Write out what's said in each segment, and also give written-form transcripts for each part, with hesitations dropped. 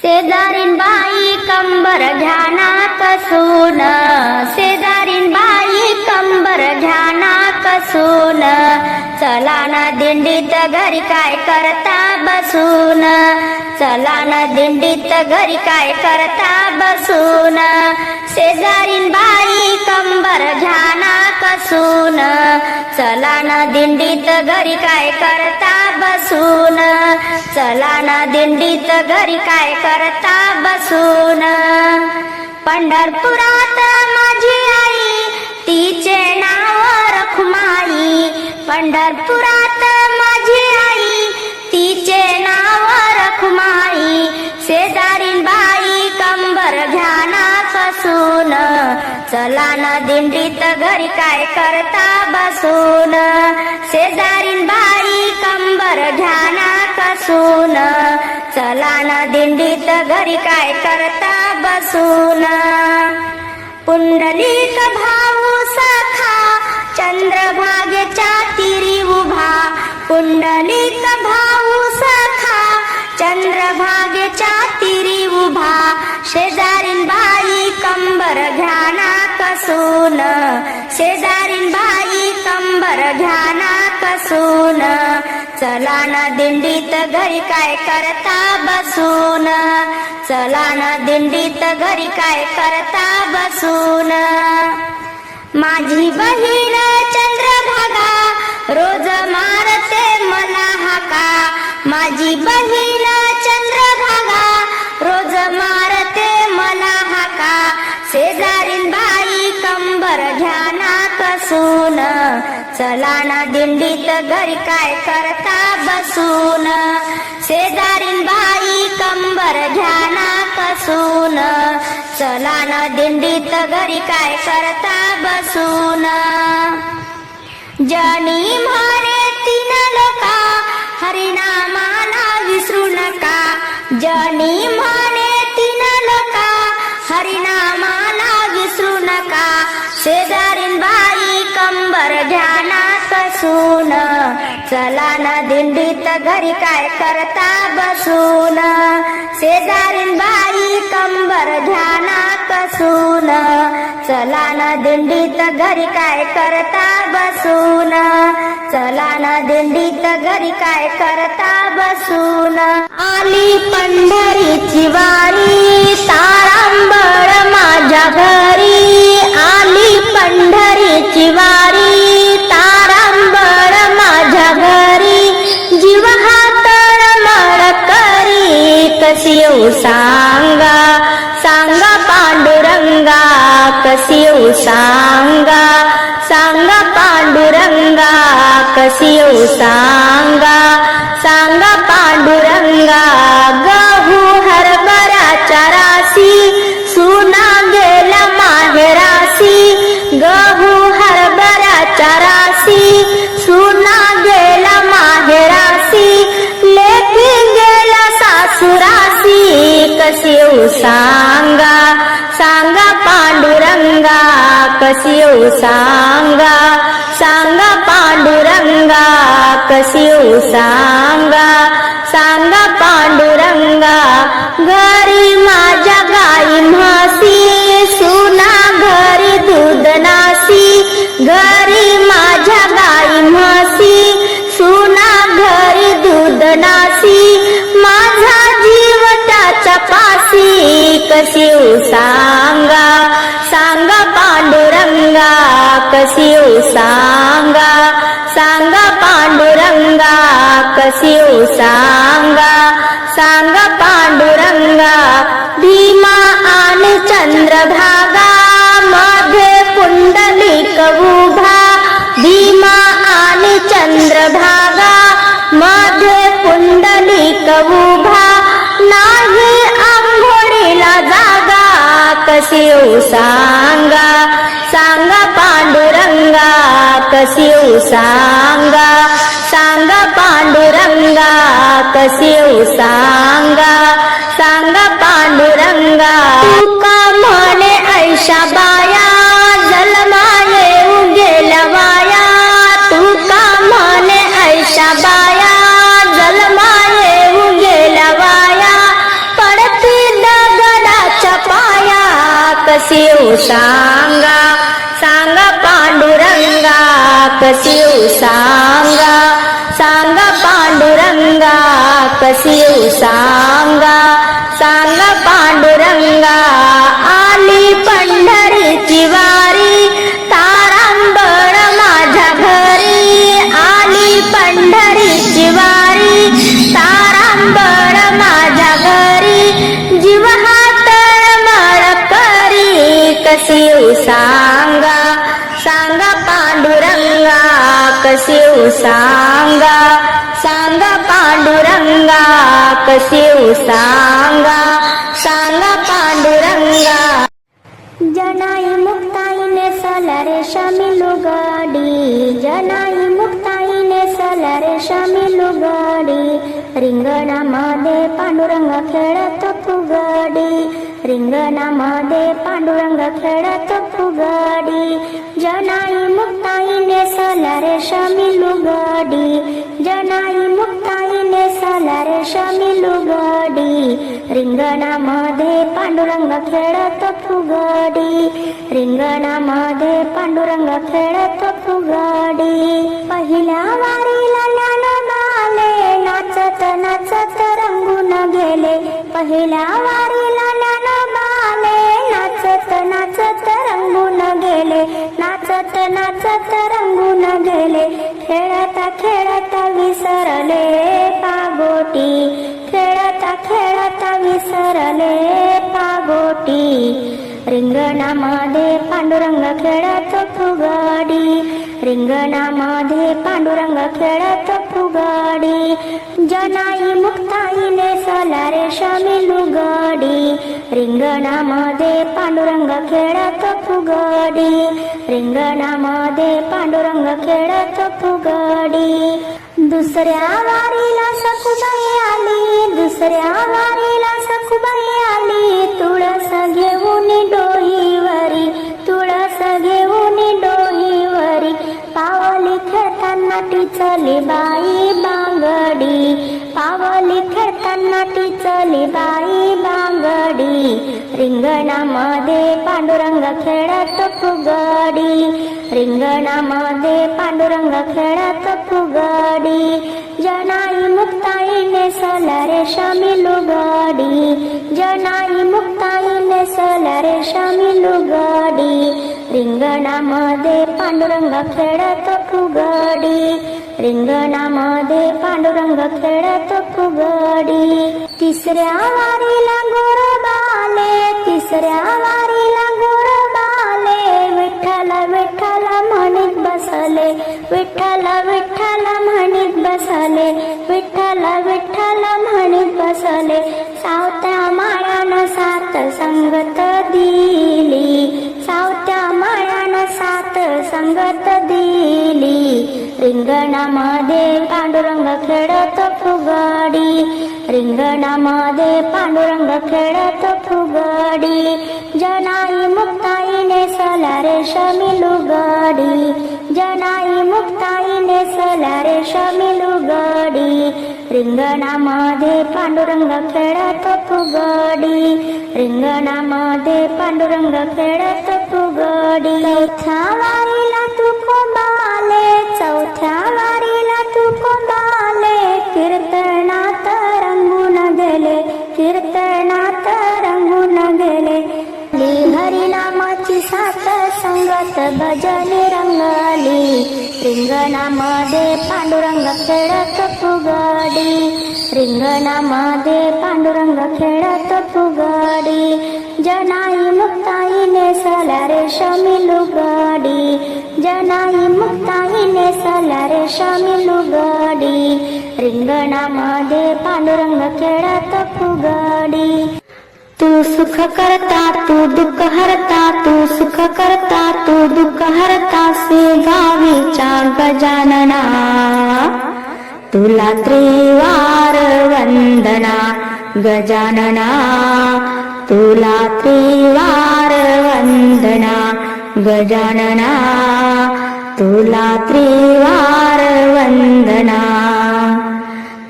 शेजारीन बाई कंबर घ्याना कसून, शेजारीन बाई कंबर घ्याना कसून, चला ना दिंडीत घरी काय करता बसून, चला ना दिंडीत घरी काय करता बसून, शेजारीन बाई कंबर घ्याना कसून, चला ना दिंडीत घरी काय करता बसून, चला ना दिंडीत घरी काय करता बसून. पंढरपुरात माझी आई तिचे नाव रखुमाई, पंढरपुरात माझी आई तिचे नाव रखुमाई, शेजारीन बाई कंबर घ्याना कसून, चला ना दिंडीत घरी काय करता बसून, शेजारीन बाई कंबर घ्याना कसून, चला ना दिंडीत घरी काय करता बसून. पुंडलिक भाऊ सखा चंद्रभागेच्या तीरी उभा, पुंडलिक भाऊ सखा चंद्रभागेच्या तीरी उभा, शेजारीन बाई कंबर घ्याना कसून, शेजारीन बाई कंबर घ्याना कसून, चला ना दिंडीत घरी काय करता बसून, चला ना दिंडीत घरी काय करता बसून. माझी बहीण चंद्रभागा रोज मारते मला हाका, माझी बहीण चंद्रभागा रोज मारते मला हाका, शेजारीन बाई कंबर घ्याना कसून, चला ना दिंडीत घरी काय करता बसून, शेजारीन बाई कंबर घ्याना कसून, चला ना दिंडीत घरी काय करता बसून. जनी म्हणे तीन लोका हरिनामाला विसरू नका, जनी म्हणे तीन लोका हरिनामाला विसरू नका, शेजारीन बाई कंबर घ्याना कसून, चला ना दिंडीत घरी काय करता बसून, शेजारीन बाई कंबर घ्याना कसून, चला ना दिंडीत घरी काय करता बसून, चला ना दिंडीत घरी काय करता बसून. आली पंढरीची वारी तारांबळ माझ्या घरी, आली पंढरीची वारी तारांबळ माझ्या घरी, जीव हात मळ करी कशी येऊ सांगा, सांगा पांडुरंगा कशी येऊ सांगा, सांगा पांडुरंगा कशी येऊ सांगा, सांगा पांडुरंगा. गहू हरभऱ्याच्या राशी सुना गेल्या माहेराशी, गहू हरभऱ्याच्या राशी सुना गेल्या माहेराशी, लेकी गेल्या सासुराशी कशी येऊ सांगा, सांगा पांडुरंगा कशी येऊ सांगा, सांगा पांडुरंगा कशी येऊ सांगा, सांगा पांडुरंगा. घरी माझ्या गाई म्हशी सुना घरी दूध नासी, घरी माझ्या गाई म्हशी सुना घरी दूध नासी, माझा जीव त्याच्या पाशी कशी येऊ सांगा, सांगा पांडुरंगा कशी येऊ सांगा, सांगा पांडुरंगा कशी येऊ सांगा, सांगा पांडुरंगा. भीमा आणि चंद्रभागा मध्ये पुंडलिक उभा, भीमा आणि चंद्रभागा मध्ये पुंडलिक उभा, नाही आंघोळीला जागा कशी येऊ सांगा, सांगा पांडुरंगा कशी येऊ सांगा, सांगा पांडुरंगा कशी येऊ सांगा, सांगा पांडुरंगा. तुका म्हणे ऐशा बाया जन्मा येऊ गेल्या वाया, तुका म्हणे ऐशा बाया जन्मा येऊ गेल्या वाया, पडती कशी सांगा सांगा पांडुरंगा कशी सांगा सांगा पांडुरंगा कशी सांगा सांगा पांडुरंगा आली पंढरीची वारी तारांबळ माझ्या घरी आली पंढरीची वारी तारांबळ माझ्या घरी जीव हात मळ करी कशी सांगा सांगा पांडुरंगा कशी सांगा सांगा पांडुरंगा कशी सांगा सांगा पांडुरंगा जनाई मुक्ताईने सलरे शमिलू गाडी जनाई मुक्ताईने सलरे शमिलू गाडी रिंगणामध्ये पांडुरंग खेळत फुगडी रिंगणामध्ये पांडुरंग खेळत फुगडी जनाई मुक्ताईने सलरे शमिलू गाडी जनाई मुक्ताईने सलरे शमिलू गाडी रिंगणामध्ये पांडुरंग खेळत फुगडी रिंगणामध्ये पांडुरंग खेळत फुगडी पहिल्या वारीला ज्ञानोबाले नाचत नाचत रंगून गेले पहिल्या वारीला ज्ञानोबाले नाचत नाचत रंगून गेले नाचत नाचत रंगून गेले खेळता खेळता विसरले पागोटी खेळता खेळता विसरले पागोटी रिंगणामध्ये पांडुरंग खेळत फुगडी रिंगणामध्ये पांडुरंग खेळत फुगडी जनाई मुक्ताईने सलारे शमिलू गाडी रिंगणामध्ये पांडुरंग खेळत फुगडी रिंगणामध्ये पांडुरंग खेळत फुगडी दुसऱ्या वारीला सखुबाई आली दुसऱ्या वारीला सखुबाई आली तुळस घेऊन डोईवरी तुळस घेऊन डोईवरी पावली खेळताना टिचली बाई बांगडी पावली खेळताना टिचली बाई बांगडी रिंगणामध्ये पांडुरंग खेळत फुगडी रिंगणामध्ये पांडुरंग खेळत फुगडी जनाई मुक्ताईने सलरे शमिलू गाडी जनाई मुक्ताईने सलरे शमिलू गाडी रिंगणामध्ये पांडुरंग खेळत फुगडी रिंगणामध्ये पांडुरंग खेळत फुगडी तिसऱ्या वारीला गोरबाले तिसऱ्या वारीला गोरबाले विठ्ठल विठ्ठल म्हणत बसले विठ्ठल विठ्ठल म्हणत बसले विठ्ठल विठ्ठल म्हणत बसले सावत्या माळ्यानं सात संगत दिली सावत्या माळ्यानं सात संगत दिली रिंगणामध्ये पांडुरंग खेळत फुगडी रिंगणामध्ये पांडुरंग खेळत फुगडी जनाई मुक्ताईने सलारे शमिलू गाडी जनाई मुक्ताईने सलारे शमिलू गाडी रिंगणामध्ये पांडुरंग खेळत फुगडी रिंगणामध्ये पांडुरंग खेळत फुगडी चौथ्या वारीला तू कोंबाले चौथ्या वारीला तू कोंबाले कीर्तनात रंगून गेले कीर्तनात रंगून गेले हरिनामाची सात संगत भजनी रंगली रिंगणामध्ये पांडुरंग खेळत फुगडी रिंगणामध्ये पांडुरंग खेळत फुगडी जनाई मुक्ताईने सलारे शमिलू गाडी जनाई मुक्ताईने सलारे शमिलू गाडी रिंगणामध्ये पांडुरंग खेळत फुगडी तू सुख करता तू दुःख हरता तू सुख करता तू दुःख हरता से गावीच्या गजानना तुला त्रिवार वंदना गजानना तुला त्रिवार वंदना गजानना तुला त्रिवार वंदना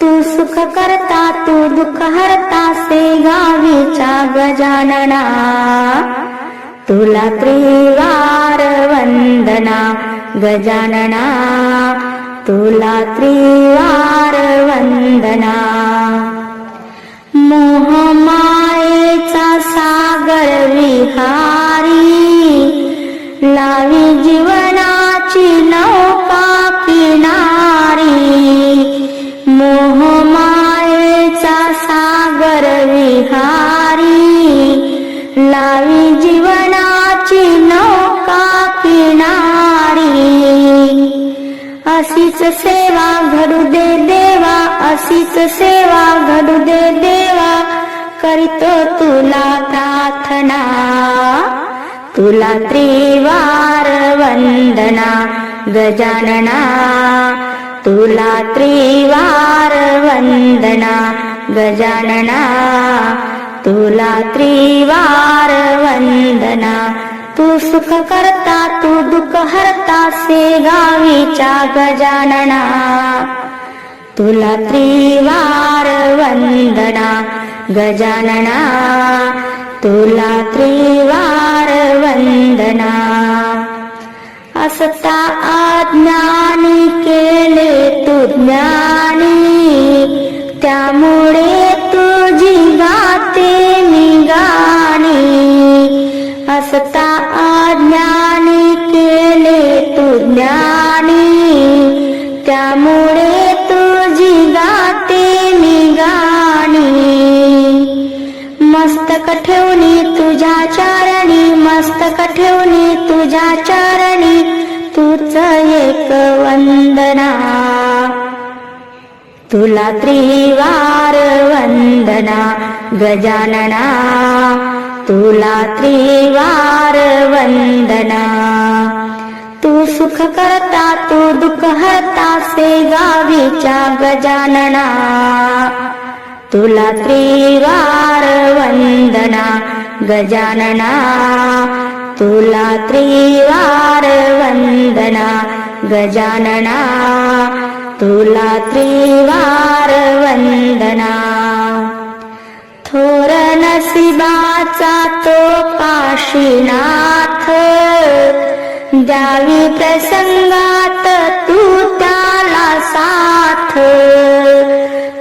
तू सुख करता तू दुःख हरता से गावीच्या गजानना तुला त्रिवार वंदना गजानना, तुला त्रिवार वंदना. मोहमायेचा सागर विहारी, लावी जीवनाची नौका किनारी. मोहमायेचा सागर विहारी, लावी जीवनाची नौका किनारी. अशीच सेवा घडू दे देवा, अशीच सेवा घडू दे देवा, करीतो तुला प्रार्थना. तुला त्रिवार वंदना गजानना, तुला त्रिवार वंदना गजानना, तुला त्रिवार वंदना. तू सुख करता तू दुःख हरता शेगावीच्या गजानना. तुला त्रिवार वंदना गजानना, तुला त्रिवार वंदना. असता अज्ञानी केले तू ज्ञानी, त्यामुळे तुझी गाते मी गाणी. असता अज्ञानी केले तू ज्ञानी, त्यामुळे तुझी गाते मी गाणी. मस्तक ठेवणी तुझ्या चरणी, मस्तक ठेवणी तुझ्या चरणी, तूच एक वंदना. तुला त्रिवार वंदना गजानना, तुला त्रिवार वंदना. तू सुख करता तू दुःख हरता शेगावीच्या गजानना. तुला त्रिवार वंदना गजानना, तुला त्रिवार वंदना गजानना, तुला त्रिवार वंदना. थोर नशिबाचा तो काशीनाथ, द्यावी प्रसंगात तू त्याला साथ.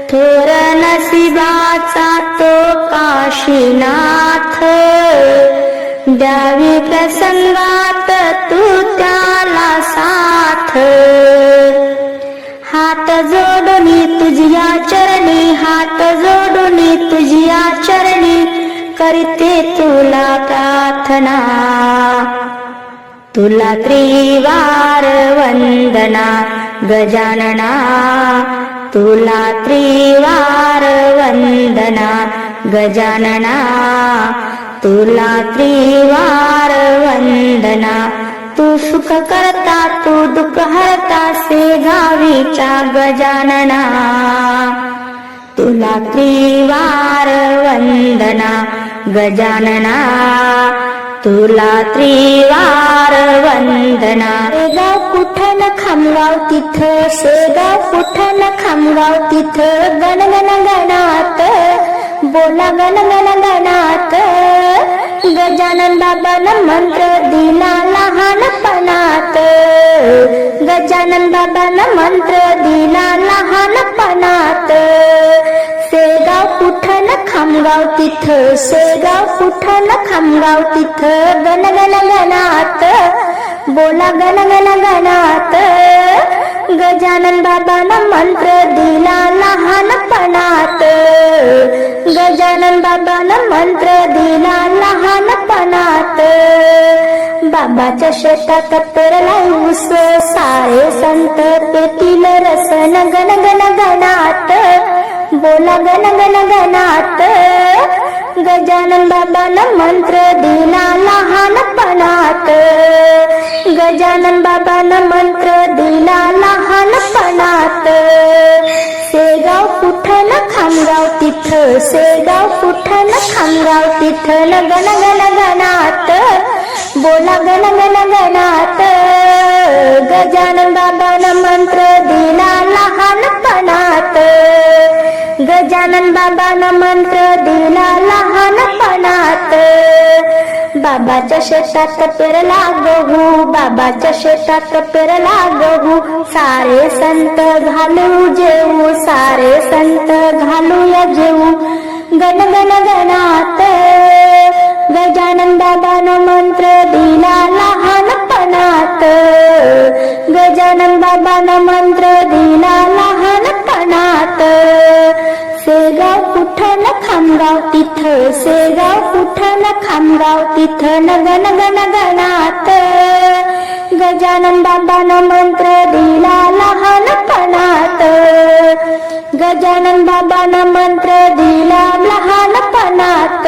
थोर नशिबाचा तो काशीनाथ, द्यावी प्रसंगात तू त्याला साथ. हात जोडूनी तुझ्या चरणी, हात जोडूनी तुझ्या चरणी, करते तुला प्रार्थना. तुला त्रिवार वंदना गजानना, तुला त्रिवार वंदना गजानना, तुला त्रिवार वंदना. तू सुख करता तू दुःख हरता शेगावीच्या गजानना. तुला त्रिवार वंदना गजानना, तुला त्रिवार वंदना. शेगाव कुठन खामगाव तिथं, शेगाव कुठन खामगाव तिथं, गणगण गणात बोला गणगण गणात. गजानन बाबानं मंत्र दिला लहानपणात, गजानन बाबानं मंत्र दिला लहानपणात. शेगाव कुठन खामगाव तिथं, शेगाव कुठन खामगाव तिथं, गणगण गणात बोला गणगण गणात. गजानन बाबानं मंत्र दिला लहानपणात, गजानन बाबानं मंत्र दिला लहानपणात. बाबाच्या शेतात पेरलाय ऊस, सारे संत पेटील रसन गणगण गणात बोला गणगण गणात. गजानन बाबानं मंत्र दिला लहानपणात, गजानन बाबानं मंत्र दिला लहानपणात. शेगाव कुठन खामगाव तिथं, शेगाव कुठन खामगाव तिथं, गणगण गणात बोला गणगण गणात. गजानन बाबानं मंत्र दिला लहानपणात, गजानन बाबानं मंत्र दिला लहानपणात. बाबाच्या शेतात पेरला गहू, बाबाच्या शेतात पेरला गहू. सारे संत घालू जेऊ, सारे संत घालूया जेऊ. गण गण गणात गजानन बाबानं मंत्र दिला लहानपणात. गजानन बाबानं मंत्र दिला लहानपणात. सेगाव कुठं न खामगाव तिथं, सेगाव कुठं न खामगाव तिथं. गण गण गणात गजानन बाबानं मंत्र दिला लहानपणात. गजानन बाबानं मंत्र दिला लहानपणात.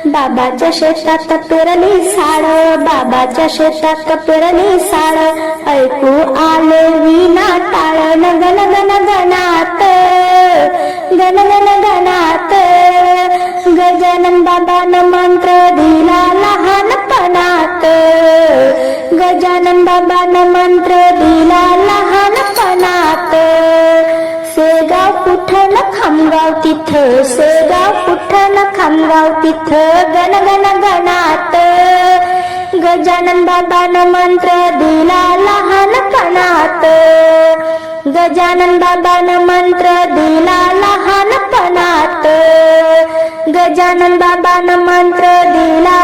बाबाच्या शेतात पेरली साळ, बाबाच्या शेतात पेरली साळ. ऐकू आले विना टाळ. गण गण गणात, गण गण गणात. गजानन बाबानं मंत्र दिला लहानपणात. गजानन बाबानं मंत्र दिला लहानपणात. सेगाव कुठं न खामगाव तिथं, सेगाव कुठं न खामगाव तिथं. गण गण गणात गजानन बाबानं मंत्र दिला लहानपणात. गजानन बाबानं मंत्र दिला लहानपणात. गजानन बाबानं मंत्र दिला